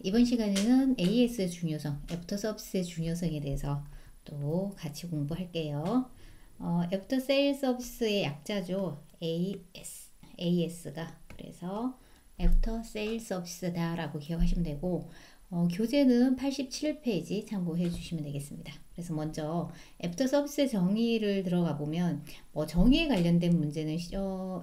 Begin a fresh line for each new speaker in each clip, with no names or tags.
이번 시간에는 AS의 중요성, 애프터 서비스의 중요성에 대해서 또 같이 공부할게요. 애프터 세일 서비스의 약자죠. AS가 그래서 애프터 세일 서비스다 라고 기억하시면 되고, 교재는 87페이지 참고해 주시면 되겠습니다. 그래서 먼저 애프터 서비스의 정의를 들어가 보면 정의에 관련된 문제는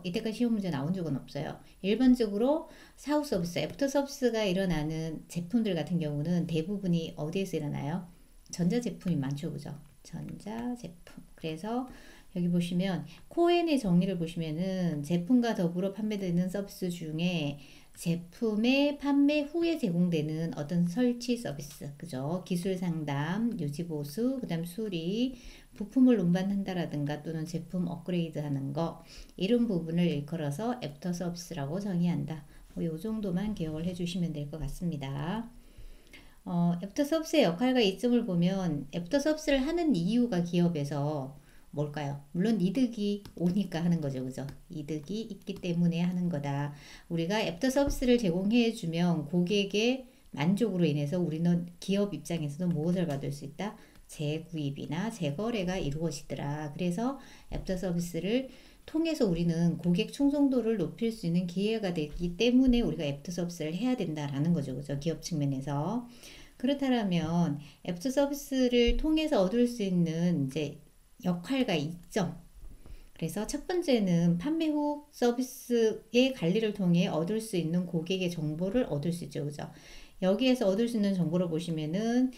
이때까지 시험 문제 나온 적은 없어요. 일반적으로 사후 서비스, 애프터 서비스가 일어나는 제품들 같은 경우는 대부분이 어디에서 일어나요? 전자제품이 많죠, 그죠? 전자제품. 그래서 여기 보시면 코엔의 정의를 보시면은 제품과 더불어 판매되는 서비스 중에 제품의 판매 후에 제공되는 어떤 설치 서비스, 그죠? 기술 상담, 유지 보수, 그다음 수리, 부품을 운반한다라든가 또는 제품 업그레이드 하는 거, 이런 부분을 일컬어서 애프터 서비스라고 정의한다. 요 정도만 기억을 해주시면 될 것 같습니다. 애프터 서비스의 역할과 이점을 보면 애프터 서비스를 하는 이유가 기업에서 뭘까요? 물론 이득이 오니까 하는 거죠, 그죠? 이득이 있기 때문에 하는 거다. 우리가 애프터 서비스를 제공해 주면 고객의 만족으로 인해서 우리는 기업 입장에서도 무엇을 받을 수 있다? 재구입이나 재거래가 이루어지더라. 그래서 애프터 서비스를 통해서 우리는 고객 충성도를 높일 수 있는 기회가 되기 때문에 우리가 애프터 서비스를 해야 된다라는 거죠, 그죠? 기업 측면에서. 그렇다면 애프터 서비스를 통해서 얻을 수 있는 이제 역할과 이점. 그래서 첫 번째는 판매 후 서비스의 관리를 통해 얻을 수 있는 고객의 정보를 얻을 수 있죠, 그죠? 여기에서 얻을 수 있는 정보를 보시면은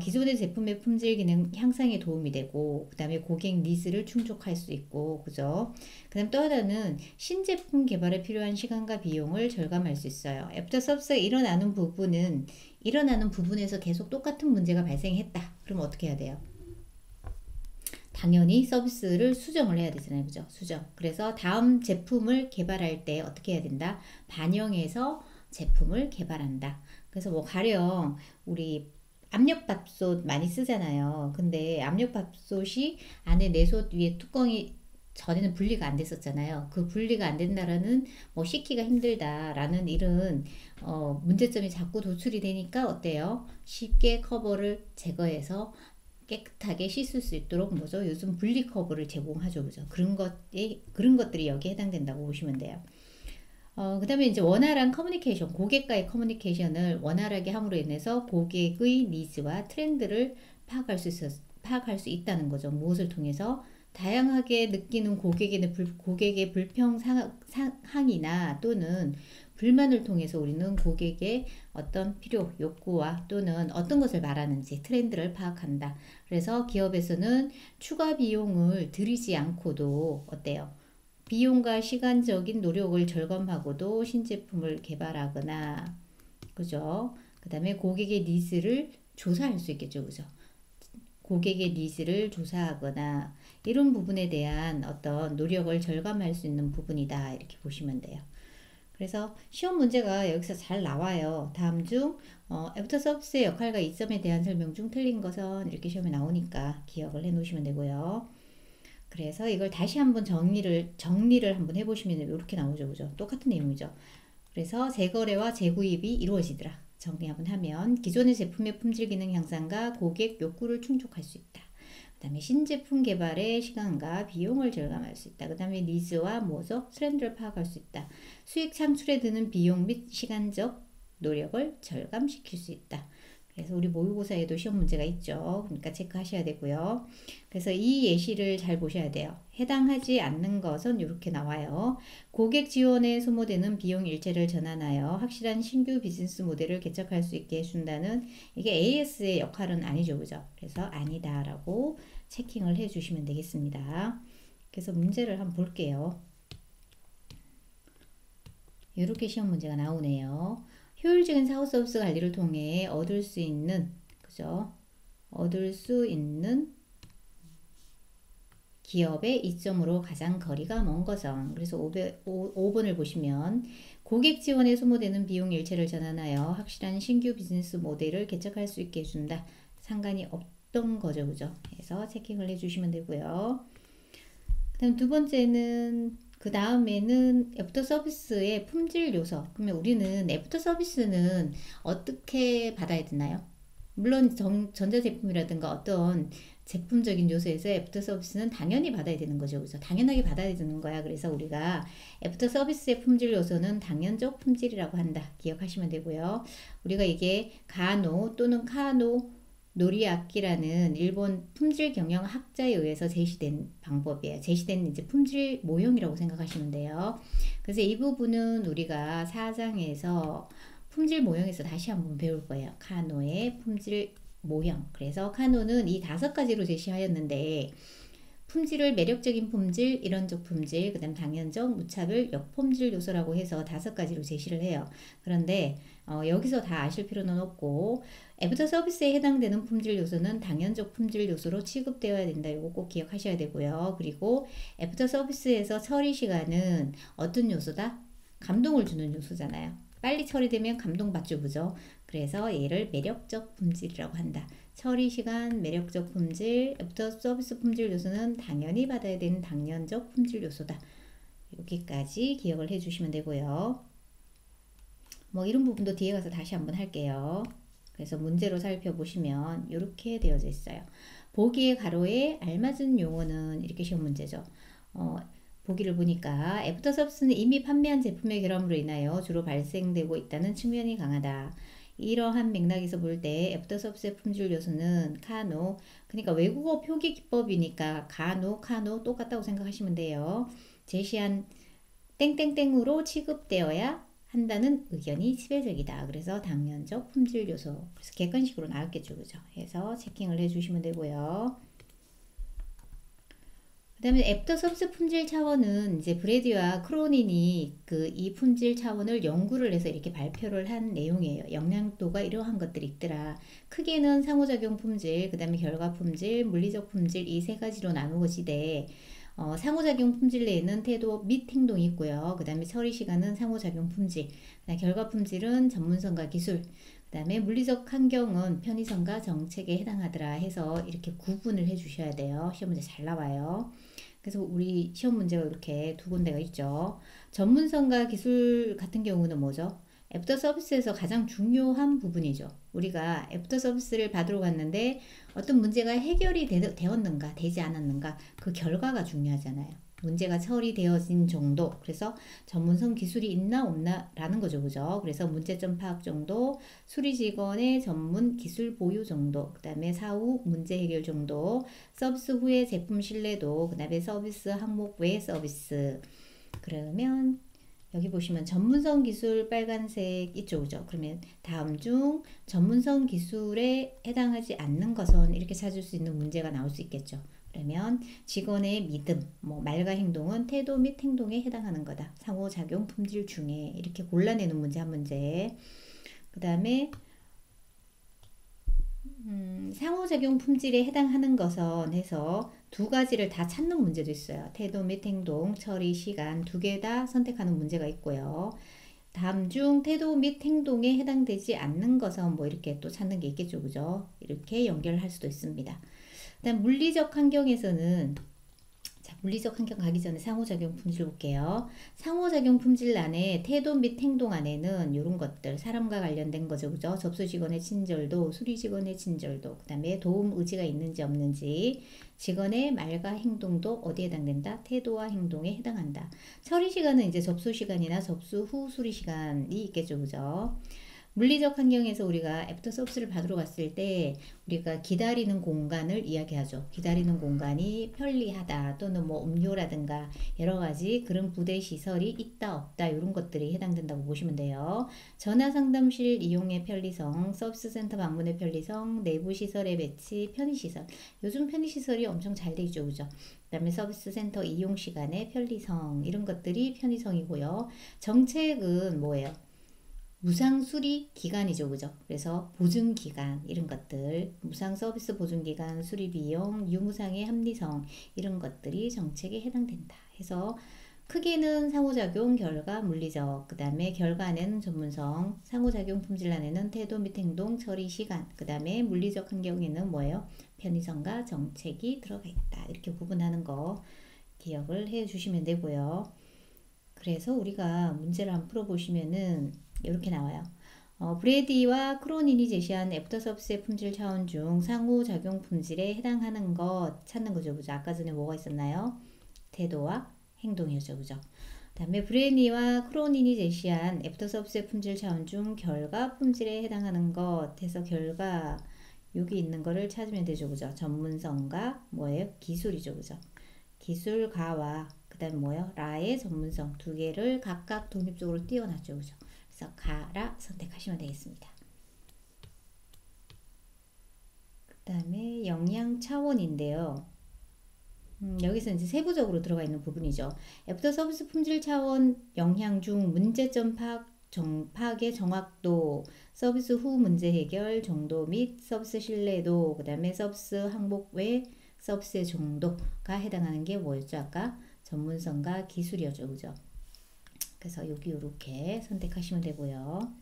기존의 제품의 품질 기능 향상에 도움이 되고, 그 다음에 고객 니즈를 충족할 수 있고, 그죠? 그 다음 또 하나는 신제품 개발에 필요한 시간과 비용을 절감할 수 있어요. 애프터 서비스가 일어나는 부분에서 계속 똑같은 문제가 발생했다. 그럼 어떻게 해야 돼요? 당연히 서비스를 수정을 해야 되잖아요, 그죠? 수정. 그래서 다음 제품을 개발할 때 어떻게 해야 된다? 반영해서 제품을 개발한다. 그래서 가령 우리 압력밥솥 많이 쓰잖아요. 근데 압력밥솥이 안에 내솥 위에 뚜껑이 전에는 분리가 안 됐었잖아요. 그 분리가 안 된다라는 씻기가 힘들다라는 이런 문제점이 자꾸 도출이 되니까 어때요? 쉽게 커버를 제거해서 깨끗하게 씻을 수 있도록 요즘 분리 커버를 제공하죠, 그죠? 그런 것들이 여기에 해당된다고 보시면 돼요. 그 다음에 이제 원활한 커뮤니케이션, 고객과의 커뮤니케이션을 원활하게 함으로 인해서 고객의 니즈와 트렌드를 파악할 수 있다는 거죠. 무엇을 통해서? 다양하게 느끼는 고객의 불평 항이나 또는 불만을 통해서 우리는 고객의 어떤 필요, 욕구와 또는 어떤 것을 말하는지 트렌드를 파악한다. 그래서 기업에서는 추가 비용을 들이지 않고도 어때요? 비용과 시간적인 노력을 절감하고도 신제품을 개발하거나, 그죠? 그 다음에 고객의 니즈를 조사할 수 있겠죠, 그죠? 고객의 니즈를 조사하거나 이런 부분에 대한 어떤 노력을 절감할 수 있는 부분이다, 이렇게 보시면 돼요. 그래서 시험 문제가 여기서 잘 나와요. 다음 중 애프터 서비스의 역할과 이점에 대한 설명 중 틀린 것은 이렇게 시험에 나오니까 기억을 해 놓으시면 되고요. 그래서 이걸 다시 한번 정리를 한번 해보시면 이렇게 나오죠, 그죠? 똑같은 내용이죠. 그래서 재거래와 재구입이 이루어지더라. 정리 한번 하면 기존의 제품의 품질 기능 향상과 고객 욕구를 충족할 수 있다. 그 다음에 신제품 개발의 시간과 비용을 절감할 수 있다. 그 다음에 니즈와 트렌드를 파악할 수 있다. 수익 창출에 드는 비용 및 시간적 노력을 절감시킬 수 있다. 그래서 우리 모의고사에도 시험 문제가 있죠. 그러니까 체크하셔야 되고요. 그래서 이 예시를 잘 보셔야 돼요. 해당하지 않는 것은 이렇게 나와요. 고객 지원에 소모되는 비용 일체를 전환하여 확실한 신규 비즈니스 모델을 개척할 수 있게 해준다는, 이게 AS의 역할은 아니죠, 그죠? 그래서 아니다라고 체킹을 해주시면 되겠습니다. 그래서 문제를 한번 볼게요. 이렇게 시험 문제가 나오네요. 효율적인 사후 서비스 관리를 통해 얻을 수 있는, 그죠? 얻을 수 있는 기업의 이점으로 가장 거리가 먼 것은, 그래서 5번을 보시면 고객 지원에 소모되는 비용 일체를 전환하여 확실한 신규 비즈니스 모델을 개척할 수 있게 해준다. 상관이 없던 거죠, 그죠? 그래서 체킹을 해주시면 되고요. 그 다음 두 번째는 그 다음에는 애프터 서비스의 품질 요소. 그러면 우리는 애프터 서비스는 어떻게 받아야 되나요? 물론 전자제품이라든가 어떤 제품적인 요소에서 애프터 서비스는 당연히 받아야 되는 거죠. 그래서 당연하게 받아야 되는 거야. 그래서 우리가 애프터 서비스의 품질 요소는 당연적 품질이라고 한다. 기억하시면 되고요. 우리가 이게 가노 또는 카노 노리아키라는 일본 품질 경영 학자에 의해서 제시된 방법이에요. 제시된 이제 품질 모형이라고 생각하시면 돼요. 그래서 이 부분은 우리가 4장에서 품질 모형에서 다시 한번 배울 거예요. 카노의 품질 모형. 그래서 카노는 이 5가지로 제시하였는데 품질을 매력적인 품질, 이론적 품질, 그 다음 당연적, 무차별, 역품질 요소라고 해서 5가지로 제시를 해요. 그런데 여기서 다 아실 필요는 없고 애프터 서비스에 해당되는 품질 요소는 당연적 품질 요소로 취급되어야 된다. 이거 꼭 기억하셔야 되고요. 그리고 애프터 서비스에서 처리 시간은 어떤 요소다? 감동을 주는 요소잖아요. 빨리 처리되면 감동받죠, 그죠? 그래서 얘를 매력적 품질이라고 한다. 처리 시간, 매력적 품질, 애프터 서비스 품질 요소는 당연히 받아야 되는 당연적 품질 요소다. 여기까지 기억을 해주시면 되고요. 뭐 이런 부분도 뒤에 가서 다시 한번 할게요. 그래서 문제로 살펴보시면 이렇게 되어져 있어요. 보기의 가로에 알맞은 용어는 이렇게 쉬운 문제죠. 보기를 보니까 애프터 서비스는 이미 판매한 제품의 결함으로 인하여 주로 발생되고 있다는 측면이 강하다. 이러한 맥락에서 볼 때 애프터 서비스의 품질 요소는 카노, 그러니까 외국어 표기 기법이니까 가노, 카노 똑같다고 생각하시면 돼요. 제시한 땡땡땡으로 취급되어야 한다는 의견이 지배적이다. 그래서 당연적 품질 요소. 그래서 객관식으로 나왔겠죠, 그죠? 해서 체킹을 해주시면 되고요. 그 다음에 애프터 서비스 품질 차원은 이제 브래디와 크로닌이 이 품질 차원을 연구를 해서 이렇게 발표를 한 내용이에요. 영향도가 이러한 것들이 있더라. 크게는 상호작용 품질, 그 다음에 결과 품질, 물리적 품질 이 3가지로 나누어지되 상호작용 품질 내에는 태도 및 행동이 있고요. 그 다음에 처리 시간은 상호작용 품질, 그다음에 결과 품질은 전문성과 기술, 그 다음에 물리적 환경은 편의성과 정책에 해당하더라 해서 이렇게 구분을 해 주셔야 돼요. 시험 문제 잘 나와요. 그래서 우리 시험 문제가 이렇게 2군데가 있죠. 전문성과 기술 같은 경우는 뭐죠? 애프터 서비스에서 가장 중요한 부분이죠. 우리가 애프터 서비스를 받으러 갔는데 어떤 문제가 해결이 되었는가, 되지 않았는가, 그 결과가 중요하잖아요. 문제가 처리되어진 정도, 그래서 전문성 기술이 있나 없나 라는 거죠, 그죠? 그래서 문제점 파악 정도, 수리 직원의 전문 기술 보유 정도, 그 다음에 사후 문제 해결 정도, 서비스 후의 제품 신뢰도, 그 다음에 서비스 항목 외 서비스. 그러면 여기 보시면 전문성 기술 빨간색 있죠, 그죠? 그러면 다음 중 전문성 기술에 해당하지 않는 것은 이렇게 찾을 수 있는 문제가 나올 수 있겠죠. 그러면 직원의 믿음, 말과 행동은 태도 및 행동에 해당하는 거다. 상호작용 품질 중에 이렇게 골라내는 문제 한 문제. 그 다음에 상호작용 품질에 해당하는 것은 해서 2가지를 다 찾는 문제도 있어요. 태도 및 행동, 처리 시간 2개 다 선택하는 문제가 있고요. 다음 중 태도 및 행동에 해당되지 않는 것은 이렇게 또 찾는 게 있겠죠, 그죠? 이렇게 연결할 수도 있습니다. 일단 물리적 환경에서는 물리적 환경 가기 전에 상호작용 품질 볼게요. 상호작용 품질 안에 태도 및 행동 안에는 이런 것들 사람과 관련된 거죠, 그죠? 접수 직원의 친절도, 수리 직원의 친절도, 그 다음에 도움 의지가 있는지 없는지, 직원의 말과 행동도 어디에 해당된다? 태도와 행동에 해당한다. 처리 시간은 이제 접수 시간이나 접수 후 수리 시간이 있겠죠, 그죠? 물리적 환경에서 우리가 애프터 서비스를 받으러 갔을 때 우리가 기다리는 공간을 이야기하죠. 기다리는 공간이 편리하다 또는 음료라든가 여러 가지 그런 부대 시설이 있다 없다 이런 것들이 해당된다고 보시면 돼요. 전화 상담실 이용의 편리성, 서비스 센터 방문의 편리성, 내부 시설의 배치, 편의시설. 요즘 편의시설이 엄청 잘 돼 있죠, 그죠? 그다음에 서비스 센터 이용 시간의 편리성 이런 것들이 편의성이고요. 정책은 뭐예요? 무상 수리 기간이죠, 그죠? 그래서 보증 기간 이런 것들, 무상 서비스 보증 기간, 수리 비용, 유무상의 합리성 이런 것들이 정책에 해당된다. 해서 크게는 상호작용, 결과, 물리적, 그 다음에 결과 안에는 전문성, 상호작용 품질 안에는 태도 및 행동, 처리 시간, 그 다음에 물리적 환경에는 뭐예요? 편의성과 정책이 들어가 있다. 이렇게 구분하는 거 기억을 해 주시면 되고요. 그래서 우리가 문제를 한번 풀어보시면은 이렇게 나와요. 브래디와 크로닌이 제시한 애프터 서비스의 품질 차원 중 상호작용 품질에 해당하는 것 찾는 거죠. 그죠? 아까 전에 뭐가 있었나요? 태도와 행동이었죠. 그죠? 다음에 브레니와 크로닌이 제시한 애프터 서비스의 품질 차원 중 결과 품질에 해당하는 것 해서 결과 여기 있는 거를 찾으면 되죠. 그죠? 전문성과 뭐예요? 기술이죠. 그죠? 기술가와 그 다음에 뭐예요? 라의 전문성 두 개를 각각 독립적으로 띄워놨죠. 그죠? 그래서 가라 선택하시면 되겠습니다. 그 다음에 영양 차원인데요. 여기서 이제 세부적으로 들어가 있는 부분이죠. 애프터 서비스 품질 차원 영향 중 문제점 파악의 정확도, 서비스 후 문제 해결 정도 및 서비스 신뢰도, 그 다음에 서비스 항목 외 서비스의 정도가 해당하는 게 뭐였죠? 아까 전문성과 기술이었죠. 그죠? 그래서 여기 이렇게 선택하시면 되고요.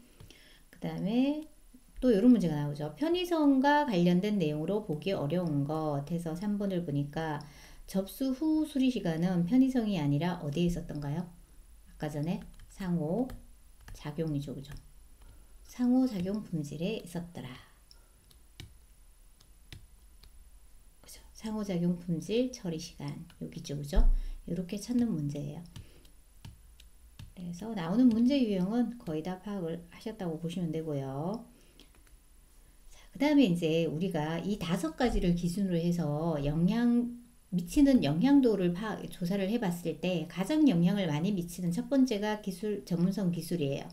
그 다음에 또 이런 문제가 나오죠. 편의성과 관련된 내용으로 보기 어려운 것 해서 3번을 보니까 접수 후 수리 시간은 편의성이 아니라 어디에 있었던가요? 아까 전에 상호작용이죠. 그죠? 상호작용 품질에 있었더라. 그죠? 상호작용 품질 처리 시간 여기죠. 그죠? 이렇게 찾는 문제예요. 그래서 나오는 문제 유형은 거의 다 파악을 하셨다고 보시면 되고요. 그 다음에 이제 우리가 이 5가지를 기준으로 해서 미치는 영향도를 조사를 해봤을 때 가장 영향을 많이 미치는 첫 번째가 전문성 기술이에요.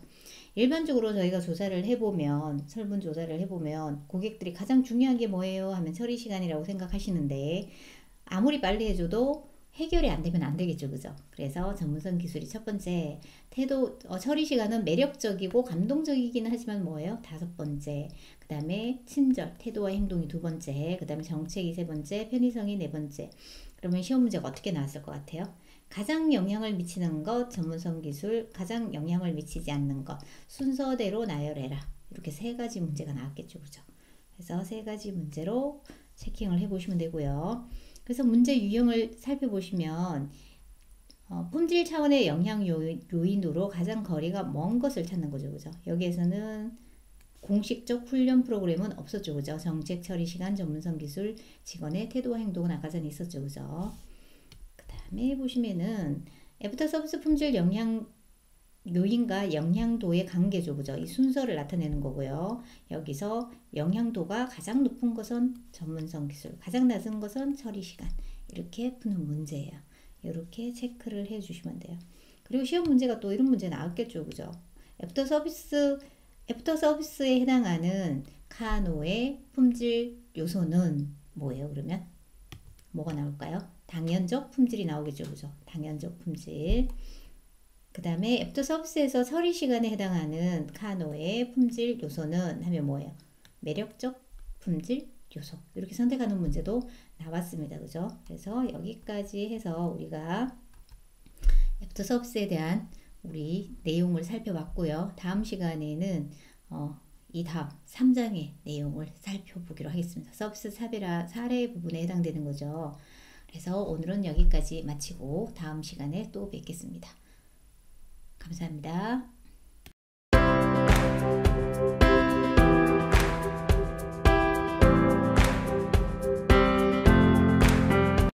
일반적으로 저희가 조사를 해보면, 설문조사를 해보면 고객들이 가장 중요한 게 뭐예요? 하면 처리 시간이라고 생각하시는데 아무리 빨리 해줘도 해결이 안 되면 안 되겠죠. 그죠? 그래서 전문성 기술이 첫 번째, 처리 시간은 매력적이고 감동적이기는 하지만 뭐예요? 5번째, 그 다음에 친절, 태도와 행동이 2번째, 그 다음에 정책이 3번째, 편의성이 4번째. 그러면 시험 문제가 어떻게 나왔을 것 같아요? 가장 영향을 미치는 것, 전문성 기술, 가장 영향을 미치지 않는 것, 순서대로 나열해라. 이렇게 3가지 문제가 나왔겠죠. 그죠? 그래서 3가지 문제로 체킹을 해보시면 되고요. 그래서 문제 유형을 살펴보시면 품질 차원의 영향 요인으로 가장 거리가 먼 것을 찾는 거죠. 그죠? 여기에서는 공식적 훈련 프로그램은 없었죠. 그죠? 정책 처리 시간, 전문성 기술, 직원의 태도와 행동은 아까 전에 있었죠. 그죠? 그 다음에 보시면은 애프터 서비스 품질 영향 요인과 영향도의 관계죠. 그죠? 이 순서를 나타내는 거고요. 여기서 영향도가 가장 높은 것은 전문성 기술, 가장 낮은 것은 처리 시간. 이렇게 푸는 문제예요. 이렇게 체크를 해 주시면 돼요. 그리고 시험 문제가 또 이런 문제 나왔겠죠. 그죠? 애프터 서비스에 해당하는 카노의 품질 요소는 뭐예요? 그러면 뭐가 나올까요? 당연적 품질이 나오겠죠. 그죠? 당연적 품질. 그 다음에 애프터 서비스에서 처리 시간에 해당하는 카노의 품질 요소는 하면 뭐예요? 매력적 품질 요소. 이렇게 선택하는 문제도 나왔습니다. 그죠? 그래서 여기까지 해서 우리가 애프터 서비스에 대한 우리 내용을 살펴봤고요. 다음 시간에는 이 다음 3장의 내용을 살펴보기로 하겠습니다. 서비스 차별화 사례 부분에 해당되는 거죠. 그래서 오늘은 여기까지 마치고 다음 시간에 또 뵙겠습니다. 감사합니다.